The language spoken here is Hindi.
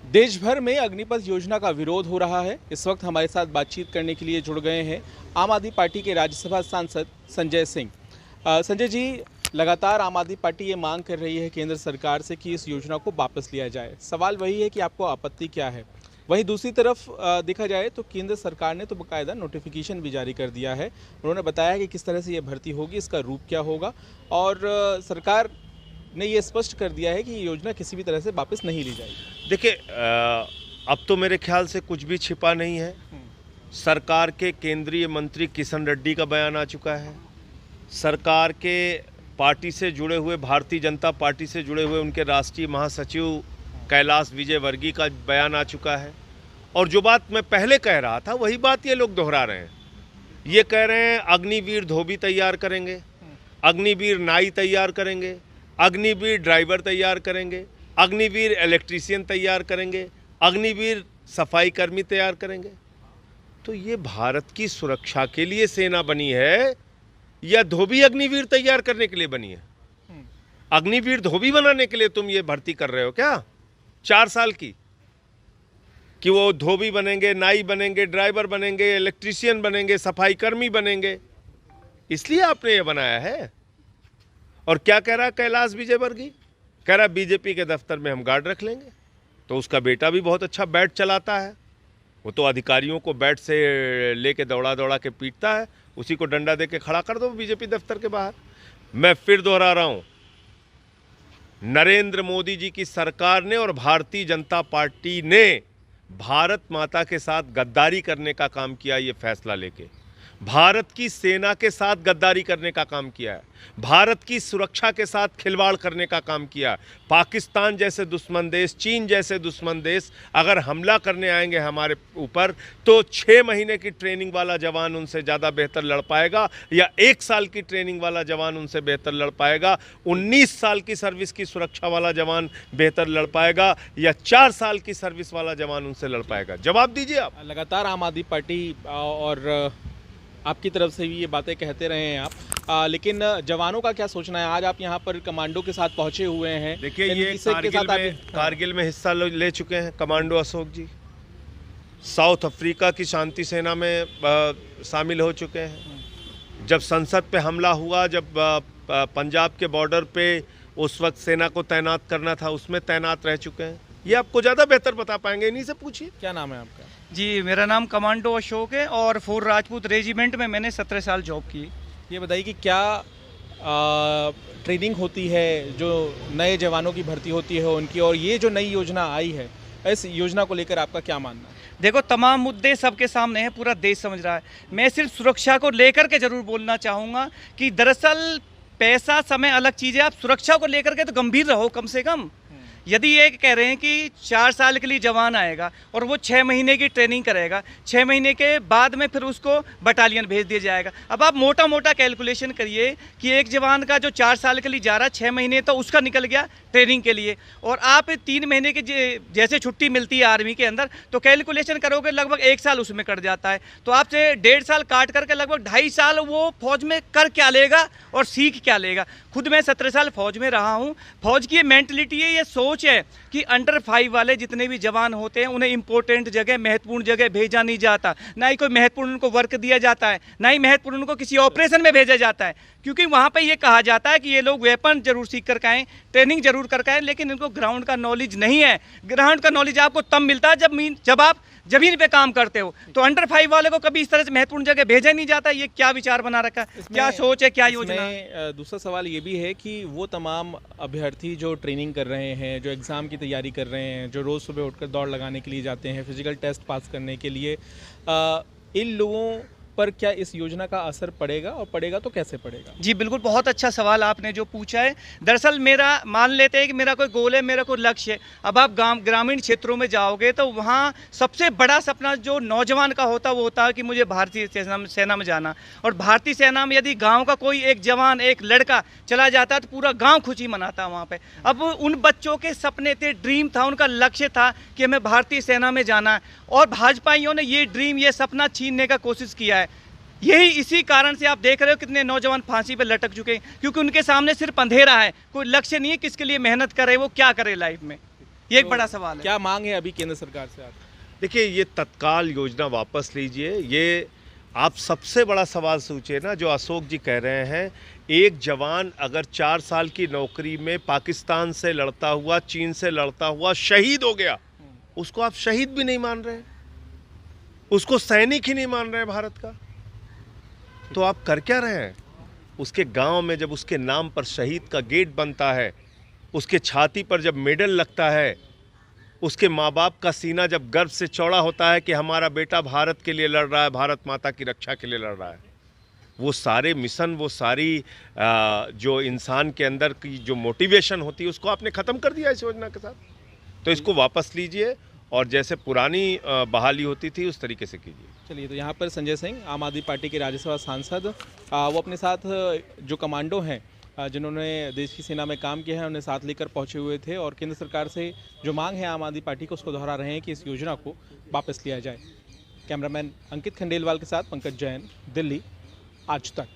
देश भर में अग्निपथ योजना का विरोध हो रहा है। इस वक्त हमारे साथ बातचीत करने के लिए जुड़ गए हैं आम आदमी पार्टी के राज्यसभा सांसद संजय सिंह। संजय जी, लगातार आम आदमी पार्टी ये मांग कर रही है केंद्र सरकार से कि इस योजना को वापस लिया जाए। सवाल वही है कि आपको आपत्ति क्या है। वहीं दूसरी तरफ देखा जाए तो केंद्र सरकार ने तो बाकायदा नोटिफिकेशन भी जारी कर दिया है। उन्होंने बताया कि किस तरह से ये भर्ती होगी, इसका रूप क्या होगा, और सरकार ने ये स्पष्ट कर दिया है कि ये योजना किसी भी तरह से वापस नहीं ली जाएगी। देखिए, अब तो मेरे ख्याल से कुछ भी छिपा नहीं है। सरकार के केंद्रीय मंत्री किशन रेड्डी का बयान आ चुका है। सरकार के पार्टी से जुड़े हुए, भारतीय जनता पार्टी से जुड़े हुए उनके राष्ट्रीय महासचिव कैलाश विजयवर्गीय का बयान आ चुका है। और जो बात मैं पहले कह रहा था वही बात ये लोग दोहरा रहे हैं। ये कह रहे हैं अग्निवीर धोबी तैयार करेंगे, अग्निवीर नाई तैयार करेंगे, अग्निवीर ड्राइवर तैयार करेंगे, अग्निवीर इलेक्ट्रीशियन तैयार करेंगे, अग्निवीर सफाई कर्मी तैयार करेंगे। तो ये भारत की सुरक्षा के लिए सेना बनी है या धोबी अग्निवीर तैयार करने के लिए बनी है? अग्निवीर धोबी बनाने के लिए तुम ये भर्ती कर रहे हो क्या 4 साल की? कि वो धोबी बनेंगे, नाई बनेंगे, ड्राइवर बनेंगे, इलेक्ट्रीशियन बनेंगे, सफाई कर्मी बनेंगे, इसलिए आपने ये बनाया है। और क्या कह रहा है कैलाश विजयवर्गीय? कह रहा बीजेपी के दफ्तर में हम गार्ड रख लेंगे। तो उसका बेटा भी बहुत अच्छा बैट चलाता है, वो तो अधिकारियों को बैट से लेके दौड़ा दौड़ा के पीटता है, उसी को डंडा दे के खड़ा कर दो बीजेपी दफ्तर के बाहर। मैं फिर दोहरा रहा हूं, नरेंद्र मोदी जी की सरकार ने और भारतीय जनता पार्टी ने भारत माता के साथ गद्दारी करने का काम किया। ये फैसला लेके भारत की सेना के साथ गद्दारी करने का काम किया है, भारत की सुरक्षा के साथ खिलवाड़ करने का काम किया। पाकिस्तान जैसे दुश्मन देश, चीन जैसे दुश्मन देश अगर हमला करने आएंगे हमारे ऊपर तो 6 महीने की ट्रेनिंग वाला जवान उनसे ज़्यादा बेहतर लड़ पाएगा, या 1 साल की ट्रेनिंग वाला जवान उनसे बेहतर लड़ पाएगा, 19 साल की सर्विस की सुरक्षा वाला जवान बेहतर लड़ पाएगा, या 4 साल की सर्विस वाला जवान उनसे लड़ पाएगा? जवाब दीजिए आप। लगातार आम आदमी पार्टी और आपकी तरफ से भी ये बातें कहते रहे हैं आप, लेकिन जवानों का क्या सोचना है? आज आप यहाँ पर कमांडो के साथ पहुंचे हुए हैं। देखिए, ये कारगिल में हिस्सा ले चुके हैं कमांडो अशोक जी। साउथ अफ्रीका की शांति सेना में शामिल हो चुके हैं। जब संसद पे हमला हुआ, जब पंजाब के बॉर्डर पे उस वक्त सेना को तैनात करना था, उसमें तैनात रह चुके हैं। ये आपको ज़्यादा बेहतर बता पाएंगे, इन्हीं से पूछिए। क्या नाम है आपका? जी, मेरा नाम कमांडो अशोक है और 4 राजपूत रेजिमेंट में मैंने 17 साल जॉब की। ये बताइए कि क्या ट्रेनिंग होती है, जो नए जवानों की भर्ती होती है उनकी, और ये जो नई योजना आई है, इस योजना को लेकर आपका क्या मानना है? देखो, तमाम मुद्दे सबके सामने हैं, पूरा देश समझ रहा है। मैं सिर्फ सुरक्षा को लेकर के जरूर बोलना चाहूँगा कि दरअसल पैसा समय अलग चीज़ है, आप सुरक्षा को लेकर के तो गंभीर रहो कम से कम। यदि ये कह रहे हैं कि 4 साल के लिए जवान आएगा और वो 6 महीने की ट्रेनिंग करेगा, 6 महीने के बाद में फिर उसको बटालियन भेज दिया जाएगा। अब आप मोटा मोटा कैलकुलेशन करिए कि एक जवान का जो 4 साल के लिए जा रहा है, 6 महीने तो उसका निकल गया ट्रेनिंग के लिए, और आप 3 महीने की जैसे छुट्टी मिलती है आर्मी के अंदर, तो कैलकुलेशन करोगे लगभग 1 साल उसमें कट जाता है। तो आपसे 1.5 साल काट करके लगभग 2.5 साल वो फौज में कर क्या लेगा और सीख क्या लेगा? खुद मैं 17 साल फौज में रहा हूँ। फौज की ये मेंटलिटी है, ये सोच है कि अंडर 5 वाले जितने भी जवान होते हैं उन्हें इंपॉर्टेंट जगह, महत्वपूर्ण जगह भेजा नहीं जाता, ना ही कोई महत्वपूर्ण उनको वर्क दिया जाता है, ना ही महत्वपूर्ण उनको किसी ऑपरेशन में भेजा जाता है, क्योंकि वहाँ पे ये कहा जाता है कि ये लोग वेपन जरूर सीख कर आएँ, ट्रेनिंग जरूर करके आएँ, लेकिन इनको ग्राउंड का नॉलेज नहीं है। ग्राउंड का नॉलेज आपको तब मिलता है जब आप जमीन पे काम करते हो। तो अंडर 5 वाले को कभी इस तरह से महत्वपूर्ण जगह भेजा नहीं जाता। ये क्या विचार बना रखा है, क्या सोच है, क्या योजना है? दूसरा सवाल ये भी है कि वो तमाम अभ्यर्थी जो ट्रेनिंग कर रहे हैं, जो एग्ज़ाम की तैयारी कर रहे हैं, जो रोज़ सुबह उठकर दौड़ लगाने के लिए जाते हैं, फिजिकल टेस्ट पास करने के लिए, इन लोगों पर क्या इस योजना का असर पड़ेगा, और पड़ेगा तो कैसे पड़ेगा? जी बिल्कुल, बहुत अच्छा सवाल आपने जो पूछा है। दरअसल मेरा मान लेते हैं कि मेरा कोई गोल है, मेरा कोई लक्ष्य है। अब आप ग्रामीण क्षेत्रों में जाओगे तो वहाँ सबसे बड़ा सपना जो नौजवान का होता है वो होता है कि मुझे भारतीय सेना में जाना। और भारतीय सेना में यदि गाँव का कोई एक जवान, एक लड़का चला जाता है तो पूरा गाँव खुशी मनाता है वहाँ पर। अब उन बच्चों के सपने थे, ड्रीम था, उनका लक्ष्य था कि हमें भारतीय सेना में जाना है, और भाजपाइयों ने ये ड्रीम, ये सपना छीनने का कोशिश किया है। यही इसी कारण से आप देख रहे हो कितने नौजवान फांसी पे लटक चुके हैं, क्योंकि उनके सामने सिर्फ अंधेरा है, कोई लक्ष्य नहीं है किसके लिए मेहनत करे, वो क्या करे लाइफ में। ये एक बड़ा सवाल है। क्या मांग है अभी केंद्र सरकार से आप? देखिए, ये तत्काल योजना वापस लीजिए। ये आप सबसे बड़ा सवाल सोचिए ना, जो अशोक जी कह रहे हैं, एक जवान अगर 4 साल की नौकरी में पाकिस्तान से लड़ता हुआ, चीन से लड़ता हुआ शहीद हो गया, उसको आप शहीद भी नहीं मान रहे, उसको सैनिक ही नहीं मान रहे भारत का, तो आप कर क्या रहे हैं? उसके गांव में जब उसके नाम पर शहीद का गेट बनता है, उसके छाती पर जब मेडल लगता है, उसके माँ बाप का सीना जब गर्व से चौड़ा होता है कि हमारा बेटा भारत के लिए लड़ रहा है, भारत माता की रक्षा के लिए लड़ रहा है, वो सारे मिशन, वो सारी जो इंसान के अंदर की जो मोटिवेशन होती है, उसको आपने ख़त्म कर दिया इस योजना के साथ। तो इसको वापस लीजिए और जैसे पुरानी बहाली होती थी उस तरीके से कीजिए। चलिए, तो यहाँ पर संजय सिंह, आम आदमी पार्टी के राज्यसभा सांसद, वो अपने साथ जो कमांडो हैं जिन्होंने देश की सेना में काम किया है उन्हें साथ लेकर पहुंचे हुए थे और केंद्र सरकार से जो मांग है आम आदमी पार्टी को, उसको दोहरा रहे हैं कि इस योजना को वापस लिया जाए। कैमरामैन अंकित खंडेलवाल के साथ पंकज जैन, दिल्ली, आज तक।